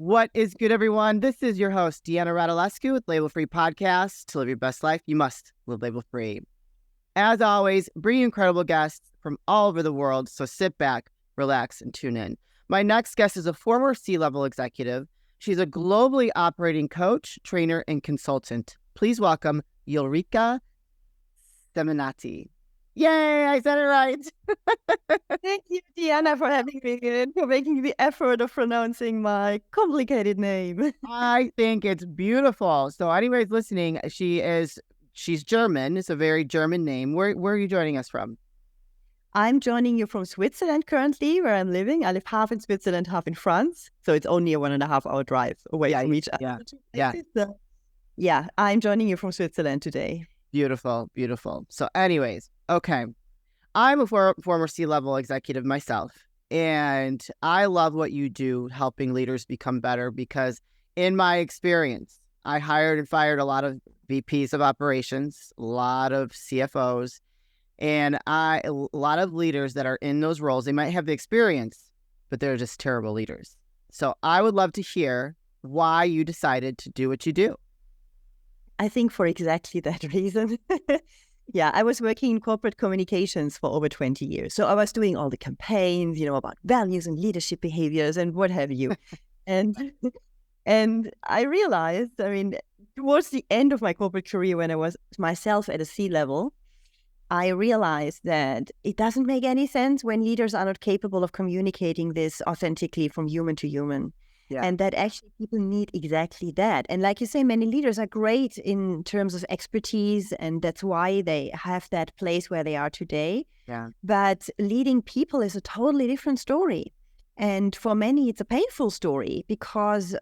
What is good, everyone? This is your host, Deanna Radulescu with Label Free Podcast. To live your best life, you must live label free. As always, bring incredible guests from all over the world, so sit back, relax, and tune in. My next guest is a former C-level executive. She's a globally operating coach, trainer, and consultant. Please welcome Ulrika Seminati. Yay, I said it right. Thank you, Deanna, for having me in, for making the effort of pronouncing my complicated name. I think it's beautiful. So anyways, listening, she's German. It's a very German name. Where are you joining us from? I'm joining you from Switzerland currently, where I'm living. I live half in Switzerland, half in France. So it's only a 1.5-hour drive away from each other. Yeah, I'm joining you from Switzerland today. Beautiful, beautiful. So anyways, okay. I'm a former C-level executive myself, and I love what you do helping leaders become better because in my experience, I hired and fired a lot of VPs of operations, a lot of CFOs, and a lot of leaders that are in those roles. They might have the experience, but they're just terrible leaders. So I would love to hear why you decided to do what you do. I think for exactly that reason. Yeah, I was working in corporate communications for over 20 years. So I was doing all the campaigns, about values and leadership behaviors and what have you. and I realized, towards the end of my corporate career, when I was myself at a C-level, I realized that it doesn't make any sense when leaders are not capable of communicating this authentically from human to human. Yeah. And that actually people need exactly that. And like you say, many leaders are great in terms of expertise, and that's why they have that place where they are today. Yeah. But leading people is a totally different story. And for many, it's a painful story because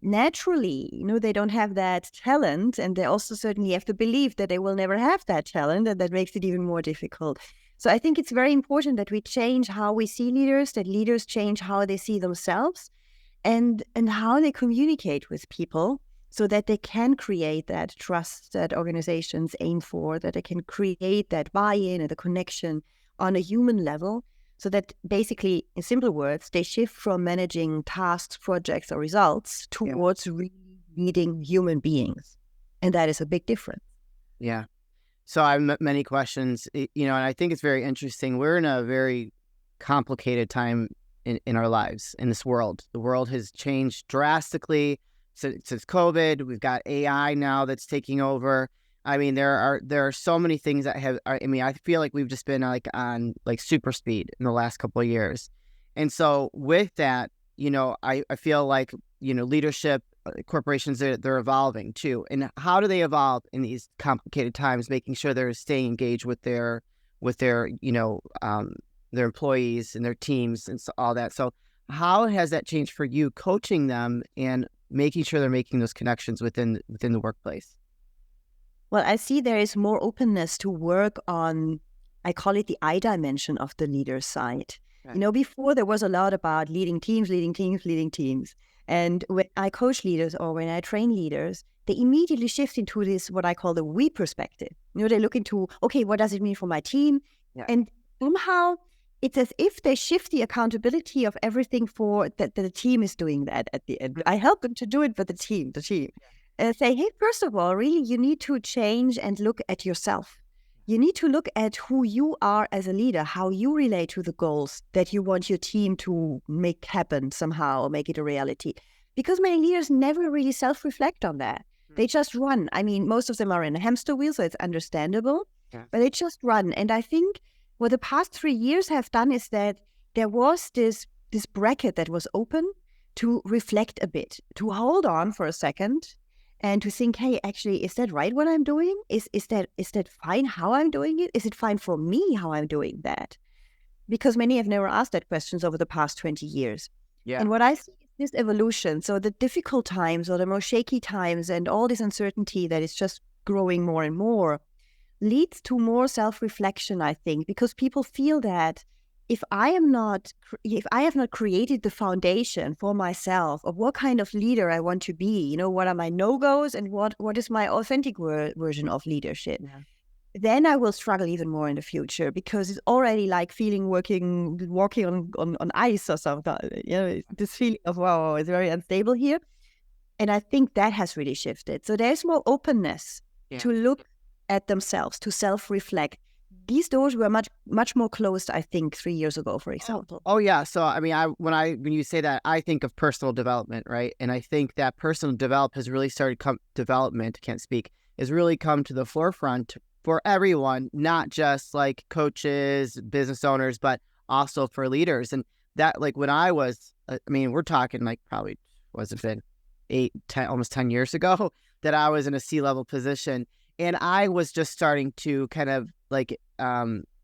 naturally, they don't have that talent. And they also certainly have to believe that they will never have that talent, and that makes it even more difficult. So I think it's very important that we change how we see leaders, that leaders change how they see themselves. And how they communicate with people so that they can create that trust that organizations aim for, that they can create that buy-in and the connection on a human level, so that basically, in simple words, they shift from managing tasks, projects, or results towards leading human beings. And that is a big difference. Yeah. So I have many questions, and I think it's very interesting. We're in a very complicated time in our lives, in this world. The world has changed drastically since COVID. We've got AI now that's taking over. There are so many things that have, I feel like we've just been on super speed in the last couple of years. And so with that, I feel like, leadership, corporations, they're evolving too. And how do they evolve in these complicated times, making sure they're staying engaged with their their employees and their teams and all that. So how has that changed for you, coaching them and making sure they're making those connections within the workplace? Well, I see there is more openness to work on, I call it the I dimension of the leader side. Right. Before there was a lot about leading teams. And when I coach leaders or when I train leaders, they immediately shift into this, what I call the we perspective. They look into, okay, what does it mean for my team? Yeah. And somehow it's as if they shift the accountability of everything for that the team is doing that at the end. I help them to do it, but the team. And say, hey, first of all, really, you need to change and look at yourself. You need to look at who you are as a leader, how you relate to the goals that you want your team to make happen somehow, or make it a reality. Because many leaders never really self-reflect on that. They just run. Most of them are in a hamster wheel, so it's understandable, but they just run. And I think what the past 3 years have done is that there was this bracket that was open to reflect a bit, to hold on for a second and to think, hey, actually, is that right what I'm doing? Is that fine how I'm doing it? Is it fine for me how I'm doing that? Because many have never asked that questions over the past 20 years. Yeah. And what I see is this evolution. So the difficult times or the more shaky times and all this uncertainty that is just growing more and more leads to more self-reflection, I think, because people feel that if I have not created the foundation for myself of what kind of leader I want to be, what are my no-goes and what is my authentic version of leadership, then I will struggle even more in the future, because it's already like walking on ice or something. This feeling of, wow, it's very unstable here. And I think that has really shifted. So there's more openness to look at themselves, to self-reflect. These doors were much more closed, I think, 3 years ago, for example. Oh yeah. So I mean, when you say that, I think of personal development, right? And I think that personal development has really has really come to the forefront for everyone, not just like coaches, business owners, but also for leaders. And that, like, when I was, I mean, we're talking like probably, was it been almost 10 years ago that I was in a C-level position, and I was just starting to kind of like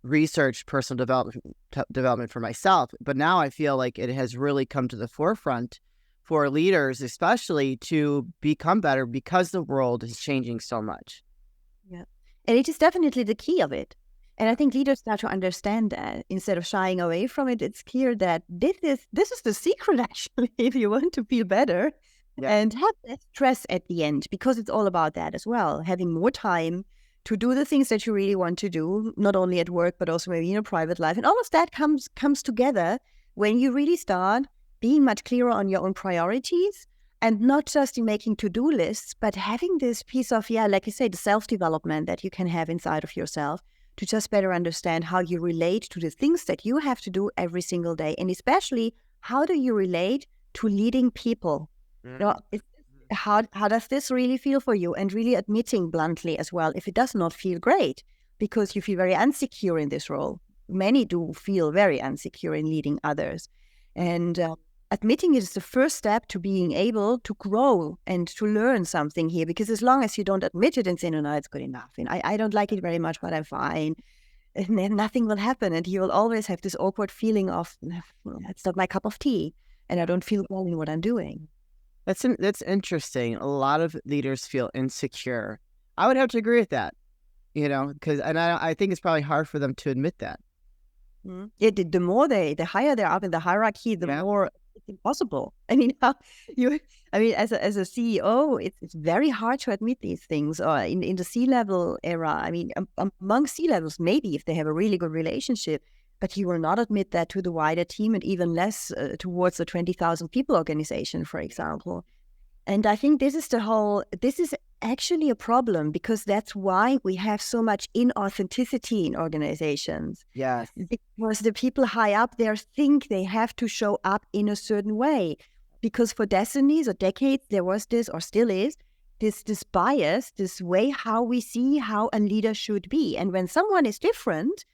research personal development for myself. But now I feel like it has really come to the forefront for leaders, especially, to become better, because the world is changing so much. Yeah. And it is definitely the key of it. And I think leaders start to understand that instead of shying away from it. It's clear that this is the secret, actually, if you want to feel better and have less stress at the end, because it's all about that as well. Having more time to do the things that you really want to do, not only at work, but also maybe in a private life. And all of that comes together when you really start being much clearer on your own priorities, and not just in making to-do lists, but having this piece of, like you say, the self-development that you can have inside of yourself, to just better understand how you relate to the things that you have to do every single day. And especially, how do you relate to leading people? How does this really feel for you? And really admitting bluntly as well if it does not feel great, because you feel very insecure in this role. Many do feel very insecure in leading others. And admitting it is the first step to being able to grow and to learn something here. Because as long as you don't admit it and say, no, it's good enough, and I don't like it very much, but I'm fine, and then nothing will happen. And you will always have this awkward feeling of, it's not my cup of tea, and I don't feel well in what I'm doing. That's interesting. A lot of leaders feel insecure. I would have to agree with that, because I think it's probably hard for them to admit that. Yeah, the higher they're up in the hierarchy, the more it's impossible. I mean, as a CEO, it's very hard to admit these things. Or in the C-level era, I mean, among C-levels, maybe if they have a really good relationship, but you will not admit that to the wider team, and even less towards the 20,000 people organization, for example. And I think this is actually a problem, because that's why we have so much inauthenticity in organizations. Yes. Because the people high up there think they have to show up in a certain way. Because for decades or decades, there was this, or still is, this bias, this way how we see how a leader should be. And when someone is different,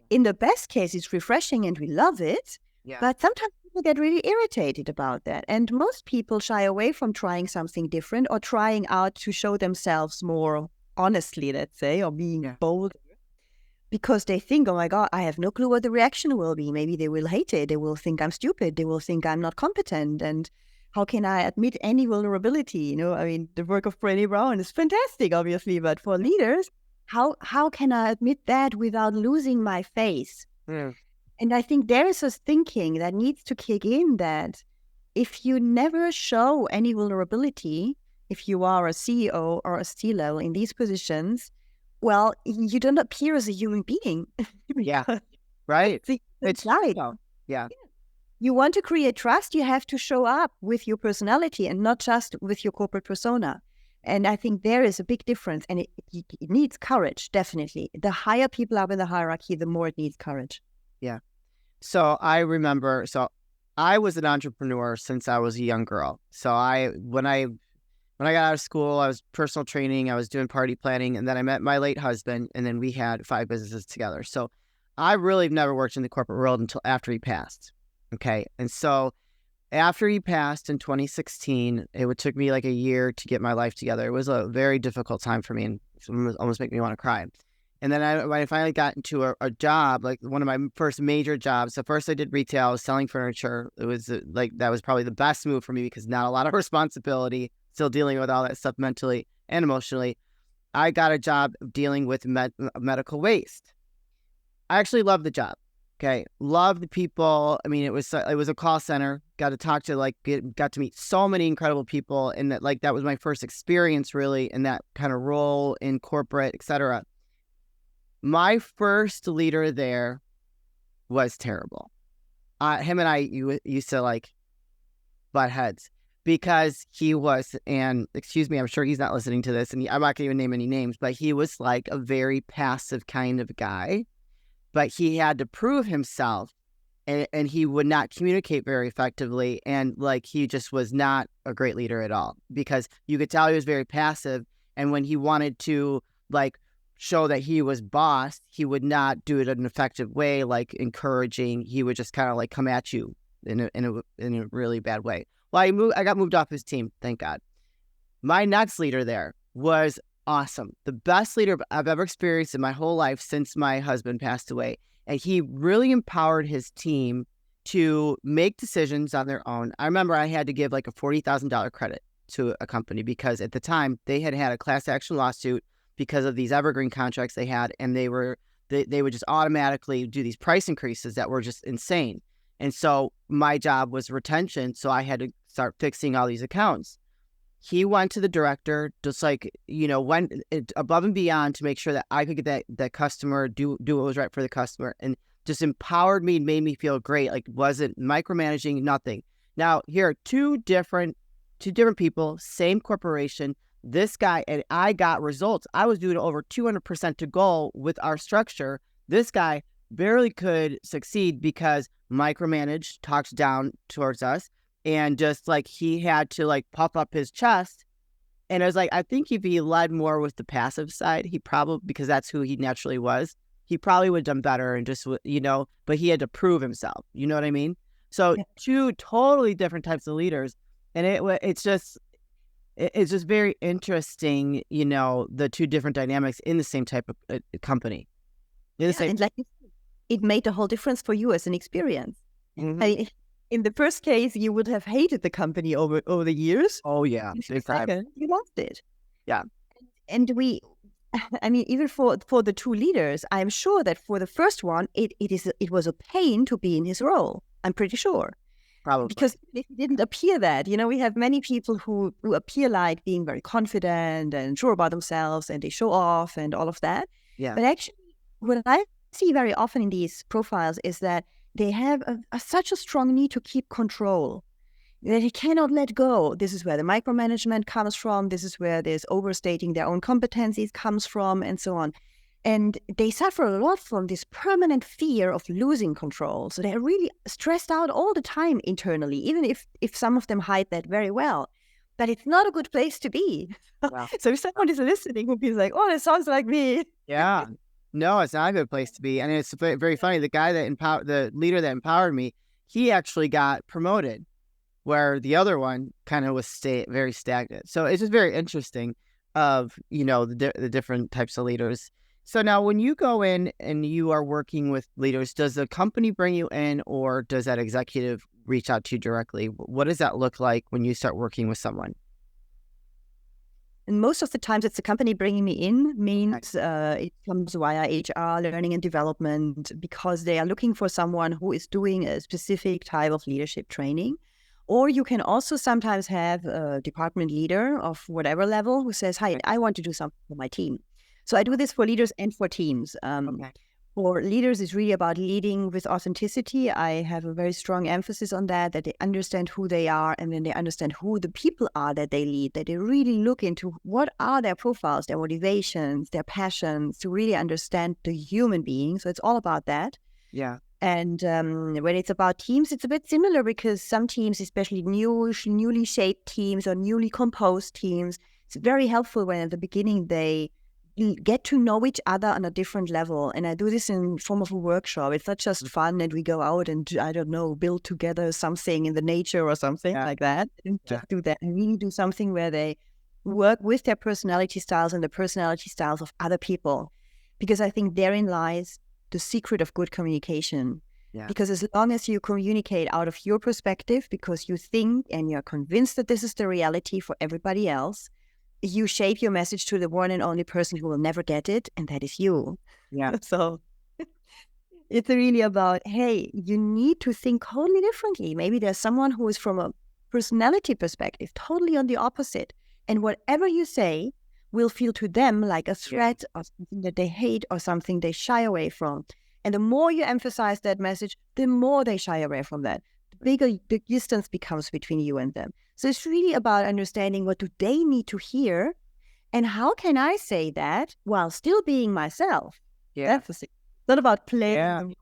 in the best case, it's refreshing and we love it. Yeah. But sometimes people get really irritated about that. And most people shy away from trying something different, or trying out to show themselves more honestly, let's say, or being bold, because they think, oh my God, I have no clue what the reaction will be. Maybe they will hate it. They will think I'm stupid. They will think I'm not competent. And how can I admit any vulnerability? I mean, the work of Brené Brown is fantastic, obviously, but for leaders, how can I admit that without losing my face? And I think there is a thinking that needs to kick in, that if you never show any vulnerability, if you are a CEO or a C-level in these positions, well, you don't appear as a human being. Yeah, right. It's right. Yeah. You want to create trust, you have to show up with your personality and not just with your corporate persona. And I think there is a big difference, and it needs courage, definitely. The higher people up in the hierarchy, the more it needs courage. Yeah. So I remember, I was an entrepreneur since I was a young girl. So when I got out of school, I was personal training, I was doing party planning, and then I met my late husband, and then we had 5 businesses together. So I really never worked in the corporate world until after he passed. Okay. And so after he passed in 2016, it took me like a year to get my life together. It was a very difficult time for me, and it almost made me want to cry. And then when I finally got into a job, like one of my first major jobs. So first I did retail, I was selling furniture. It was that was probably the best move for me, because not a lot of responsibility, still dealing with all that stuff mentally and emotionally. I got a job dealing with medical waste. I actually loved the job. Okay. Love the people. I mean, it was a call center. Got to talk to got to meet so many incredible people. And that was my first experience really in that kind of role in corporate, etc. My first leader there was terrible. Him and I used to like butt heads because he was, and excuse me, I'm sure he's not listening to this, and I'm not going to even name any names, but he was like a very passive kind of guy, but he had to prove himself, and he would not communicate very effectively, and like he just was not a great leader at all because you could tell he was very passive, and when he wanted to like show that he was boss, he would not do it in an effective way, like encouraging. He would just kind of like come at you in a really bad way. Well, I got moved off his team, thank God. My next leader there was awesome. The best leader I've ever experienced in my whole life since my husband passed away. And he really empowered his team to make decisions on their own. I remember I had to give like a $40,000 credit to a company because at the time they had a class action lawsuit because of these evergreen contracts they had, and they would just automatically do these price increases that were just insane. And so my job was retention, so I had to start fixing all these accounts. He went to the director, just like, went above and beyond to make sure that I could get that customer, do what was right for the customer, and just empowered me and made me feel great. Like, wasn't micromanaging, nothing. Now, here are two different people, same corporation. This guy and I got results. I was doing over 200% to goal with our structure. This guy barely could succeed because micromanaged, talked down towards us, and just like he had to like puff up his chest. And I was like, I think if he led more with the passive side, he probably, because that's who he naturally was, he probably would have done better and just, but he had to prove himself. You know what I mean? So two totally different types of leaders. And it's just very interesting, the two different dynamics in the same type of company. And like it made a whole difference for you as an experience. Mm-hmm. I mean, in the first case, you would have hated the company over the years. Oh yeah, big time. You loved it. Yeah, and even for the two leaders, I'm sure that for the first one, it was a pain to be in his role. I'm pretty sure. Probably. Because it didn't appear that, we have many people who appear like being very confident and sure about themselves, and they show off and all of that. Yeah. But actually, what I see very often in these profiles is that they have such a strong need to keep control that they cannot let go. This is where the micromanagement comes from. This is where this overstating their own competencies comes from, and so on. And they suffer a lot from this permanent fear of losing control. So they're really stressed out all the time internally, even if some of them hide that very well. But it's not a good place to be. Wow. So if someone is listening who feels like, oh, that sounds like me. Yeah. No, it's not a good place to be. And it's very funny. The guy the leader that empowered me, he actually got promoted, where the other one kind of was very stagnant. So it's just very interesting of, the different types of leaders. So now when you go in and you are working with leaders, does the company bring you in, or does that executive reach out to you directly? What does that look like when you start working with someone? And most of the times it's the company bringing me in, means it comes via HR, learning and development, because they are looking for someone who is doing a specific type of leadership training. Or you can also sometimes have a department leader of whatever level who says, hi, I want to do something for my team. So I do this for leaders and for teams. For leaders, it's really about leading with authenticity. I have a very strong emphasis on that they understand who they are, and then they understand who the people are that they lead, that they really look into what are their profiles, their motivations, their passions, to really understand the human being. So it's all about that. Yeah. And when it's about teams, it's a bit similar, because some teams, especially newly shaped teams or newly composed teams, it's very helpful when at the beginning they get to know each other on a different level. And I do this in form of a workshop. It's not just fun and we go out and, I don't know, build together something in the nature or something like that. I don't just do that. I really do something where they work with their personality styles and the personality styles of other people. Because I think therein lies the secret of good communication. Yeah. Because as long as you communicate out of your perspective, because you think and you're convinced that this is the reality for everybody else, you shape your message to the one and only person who will never get it, and that is you. Yeah. So it's really about, hey, you need to think totally differently. Maybe there's someone who is from a personality perspective totally on the opposite. And whatever you say will feel to them like a threat or something that they hate or something they shy away from. And the more you emphasize that message, the more they shy away from that. The bigger the distance becomes between you and them. So it's really about understanding what do they need to hear and how can I say that while still being myself. That's the thing. It's not about playing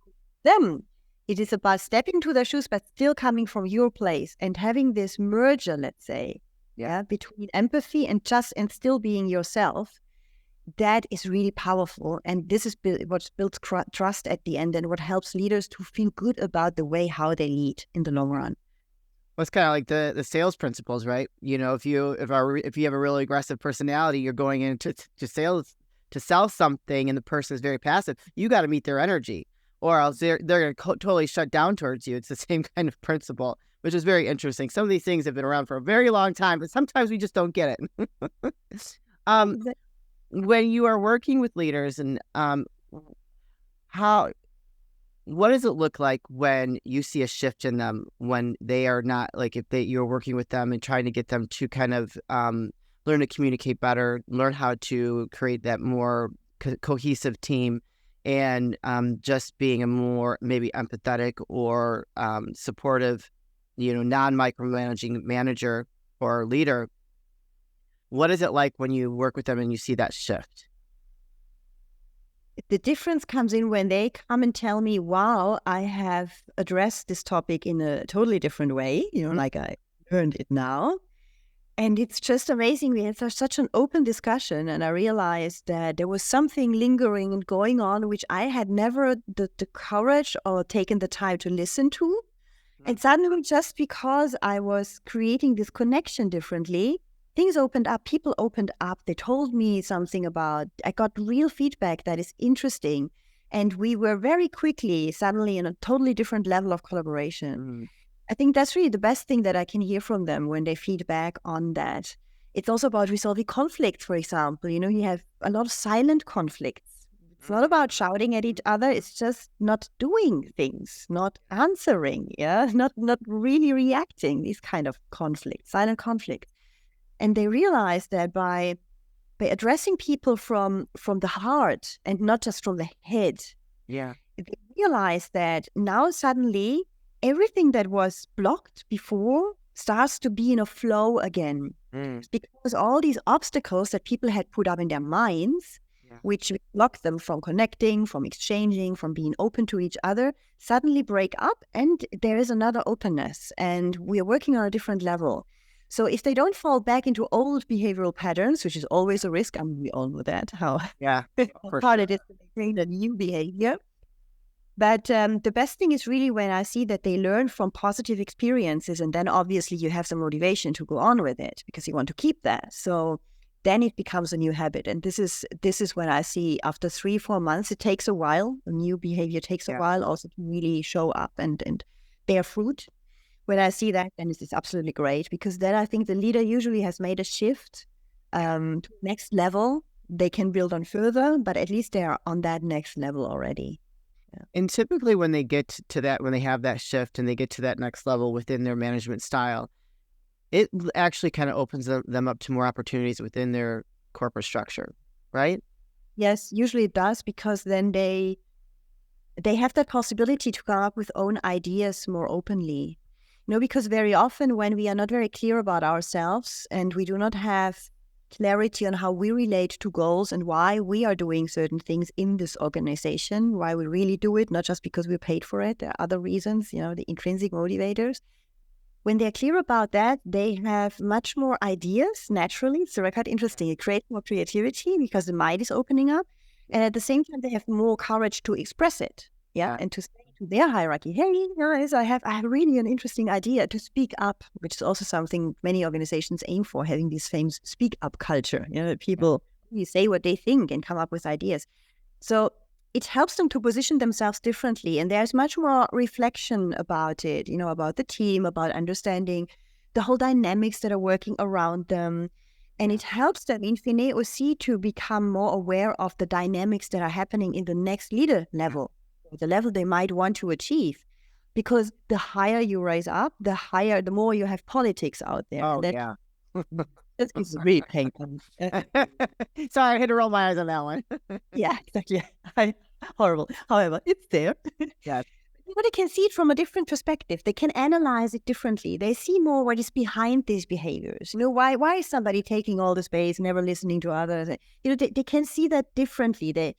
them. It is about stepping into their shoes, but still coming from your place and having this merger, let's say, between empathy and still being yourself. That is really powerful. And this is what builds trust at the end and what helps leaders to feel good about the way how they lead in the long run. Well, it's kind of like the sales principles, right? You know, if you have a really aggressive personality, you're going into sales to sell something and the person is very passive, you got to meet their energy or else they're going to totally shut down towards you. It's the same kind of principle, which is very interesting. Some of these things have been around for a very long time, but sometimes we just don't get it. When you are working with leaders and what does it look like when you see a shift in them when they are not like you're working with them and trying to get them to kind of learn to communicate better, learn how to create that more cohesive team and just being a more maybe empathetic or supportive, non-micromanaging manager or leader? What is it like when you work with them and you see that shift? The difference comes in when they come and tell me, wow, I have addressed this topic in a totally different way, like I learned it now. And it's just amazing. We had such an open discussion and I realized that there was something lingering and going on, which I had never the courage or taken the time to listen to. And suddenly, just because I was creating this connection differently, things opened up, people opened up. They told me something I got real feedback that is interesting. And we were very quickly, suddenly in a totally different level of collaboration. I think that's really the best thing that I can hear from them when they feedback on that. It's also about resolving conflict, for example. You have a lot of silent conflicts. It's not about shouting at each other. It's just not doing things, not answering, not really reacting, these kind of conflicts, silent conflicts. And they realized that by addressing people from the heart and not just from the head, they realized that now suddenly everything that was blocked before starts to be in a flow again. Because all these obstacles that people had put up in their minds, which blocked them from connecting, from exchanging, from being open to each other, suddenly break up and there is another openness and we are working on a different level. So if they don't fall back into old behavioral patterns, which is always a risk, we all know that, how hard it is to maintain a new behavior. But the best thing is really when I see that they learn from positive experiences, and then obviously you have some motivation to go on with it because you want to keep that. So then it becomes a new habit. And this is when I see after 3-4 months, it takes a while. A new behavior takes a while also to really show up and bear fruit. When I see that, then it's absolutely great because then I think the leader usually has made a shift to next level. They can build on further, but at least they are on that next level already. And typically when they get to that, when they have that shift and they get to that next level within their management style, it actually kind of opens them up to more opportunities within their corporate structure, right? Yes, usually it does because then they have that possibility to come up with own ideas more openly. Because very often when we are not very clear about ourselves and we do not have clarity on how we relate to goals and why we are doing certain things in this organization, why we really do it, not just because we're paid for it. There are other reasons, the intrinsic motivators. When they're clear about that, they have much more ideas naturally. It's quite interesting. It creates more creativity because the mind is opening up. And at the same time, they have more courage to express it. And to say to their hierarchy, hey, guys, I have really an interesting idea, to speak up, which is also something many organizations aim for, having this famous speak up culture. People really say what they think and come up with ideas. So it helps them to position themselves differently. And there's much more reflection about it, about the team, about understanding the whole dynamics that are working around them. And it helps them in Fine aussi to become more aware of the dynamics that are happening in the next leader level, the level they might want to achieve. Because the higher you rise up, the more you have politics out there. Oh, yeah. It's really painful. Sorry, I had to roll my eyes on that one. Yeah, exactly. Horrible. However, it's there. Yes. But they can see it from a different perspective. They can analyze it differently. They see more what is behind these behaviors. Why is somebody taking all the space, never listening to others? They can see that differently.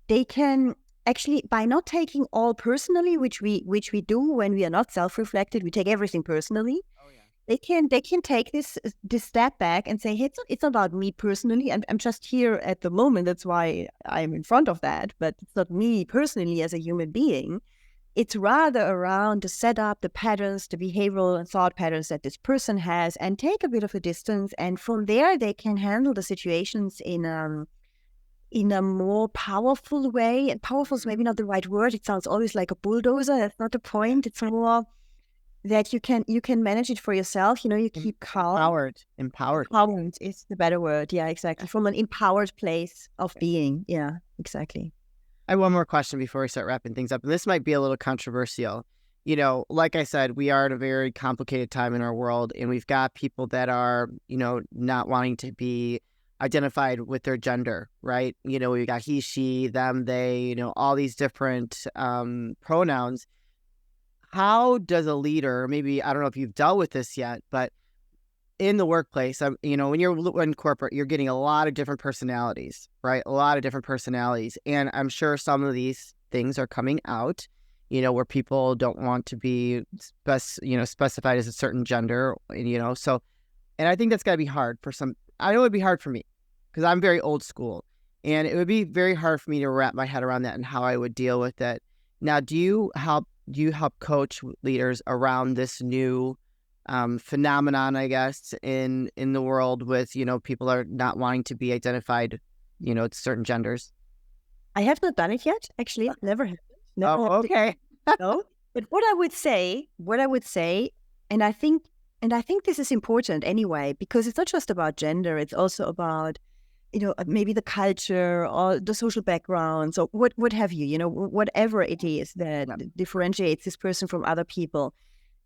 They can actually, by not taking all personally, which we do when we are not self-reflected, we take everything personally. Oh yeah. They can take this step back and say, hey, it's not about me personally. I'm just here at the moment. That's why I'm in front of that. But it's not me personally as a human being. It's rather around the setup, the patterns, the behavioral and thought patterns that this person has, and take a bit of a distance. And from there, they can handle the situations in a more powerful way. And powerful is maybe not the right word. It sounds always like a bulldozer. That's not the point. It's more that you can manage it for yourself. You keep calm. Empowered. Empowered is the better word. Yeah, exactly. From an empowered place of being. Yeah, exactly. I have one more question before we start wrapping things up. And this might be a little controversial. Like I said, we are in a very complicated time in our world, and we've got people that are, not wanting to be identified with their gender, right? We've got he, she, them, they, all these different pronouns. How does a leader, maybe, I don't know if you've dealt with this yet, but in the workplace, when you're in corporate, you're getting a lot of different personalities, right? A lot of different personalities. And I'm sure some of these things are coming out, where people don't want to be, specified as a certain gender, so, and I think that's got to be hard for some. I know it'd be hard for me because I'm very old school, and it would be very hard for me to wrap my head around that and how I would deal with it. Now, do you help coach leaders around this new phenomenon, I guess, in the world with, people are not wanting to be identified, certain genders? I have not done it yet, actually. Never have. Oh, okay. No. But what I would say, and I think this is important anyway, because it's not just about gender, it's also about, maybe the culture or the social backgrounds or what have you, whatever it is that differentiates this person from other people.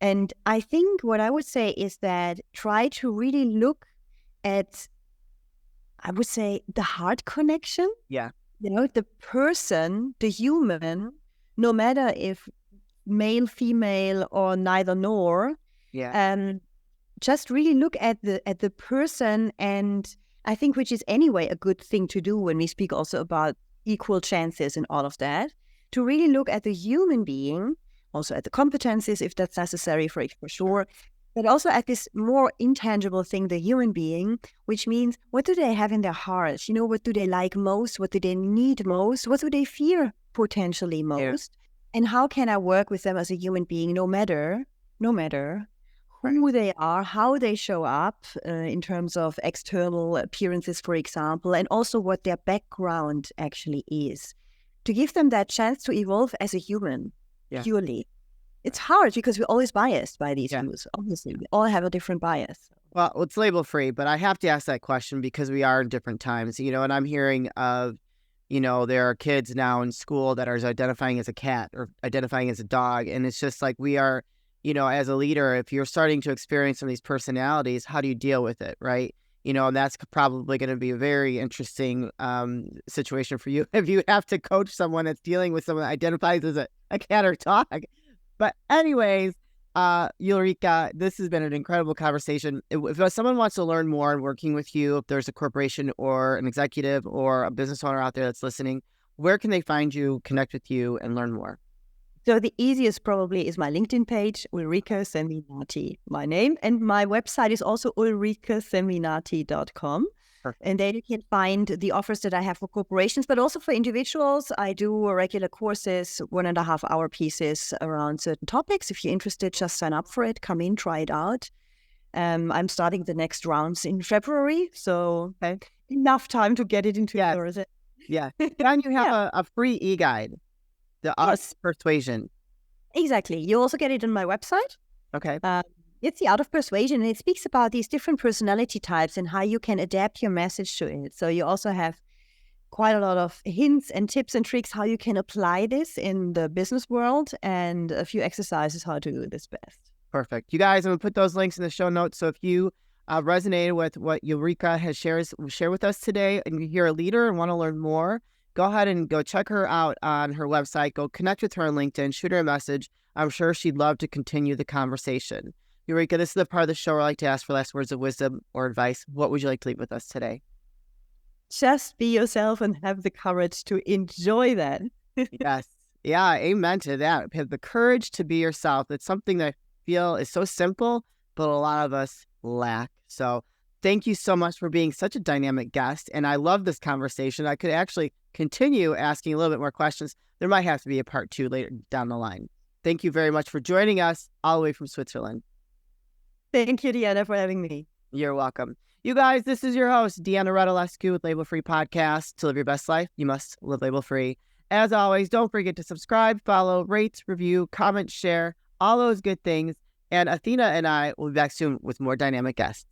And I think what I would say is that try to really look at, I would say, the heart connection. Yeah. The person, the human, no matter if male, female, or neither nor. Yeah. Just really look at the person, and I think which is anyway a good thing to do when we speak also about equal chances and all of that, to really look at the human being, also at the competencies if that's necessary for sure, but also at this more intangible thing, the human being, which means what do they have in their hearts? What do they like most? What do they need most? What do they fear potentially most? Yeah. And how can I work with them as a human being, no matter who they are, how they show up in terms of external appearances, for example, and also what their background actually is, to give them that chance to evolve as a human. Yeah. Purely. It's hard because we're always biased by these views. Obviously, we all have a different bias. Well, it's label free, but I have to ask that question because we are in different times, and I'm hearing of, there are kids now in school that are identifying as a cat or identifying as a dog. And it's just like we are, as a leader, if you're starting to experience some of these personalities, how do you deal with it, right? And that's probably going to be a very interesting situation for you if you have to coach someone that's dealing with someone that identifies as a cat or dog. But anyways, Ulrika, this has been an incredible conversation. If someone wants to learn more and working with you, if there's a corporation or an executive or a business owner out there that's listening, where can they find you, connect with you, and learn more? So the easiest probably is my LinkedIn page, Ulrika Seminati, my name. And my website is also ulrikaseminati.com. Perfect. And there you can find the offers that I have for corporations, but also for individuals. I do regular courses, 1.5 hour pieces around certain topics. If you're interested, just sign up for it. Come in, try it out. I'm starting the next rounds in February. So enough time to get it into yours. Yeah. And you have a free e-guide. The Art of Persuasion. Exactly. You also get it on my website. Okay. It's the Art of Persuasion, and it speaks about these different personality types and how you can adapt your message to it. So you also have quite a lot of hints and tips and tricks how you can apply this in the business world, and a few exercises how to do this best. Perfect. You guys, I'm going to put those links in the show notes. So if you resonated with what Eureka has shared with us today, and you're a leader and want to learn more, go ahead and go check her out on her website. Go connect with her on LinkedIn, shoot her a message. I'm sure she'd love to continue the conversation. Eureka, this is the part of the show where I like to ask for last words of wisdom or advice. What would you like to leave with us today? Just be yourself and have the courage to enjoy that. Yes. Yeah, amen to that. Have the courage to be yourself. It's something that I feel is so simple, but a lot of us lack. So thank you so much for being such a dynamic guest. And I love this conversation. I could actually continue asking a little bit more questions. There might have to be a part 2 later down the line. Thank you very much for joining us all the way from Switzerland. Thank you, Deanna, for having me. You're welcome. You guys, this is your host, Deanna Radulescu with Label Free Podcast. To live your best life, you must live label free. As always, don't forget to subscribe, follow, rate, review, comment, share, all those good things. And Athena and I will be back soon with more dynamic guests.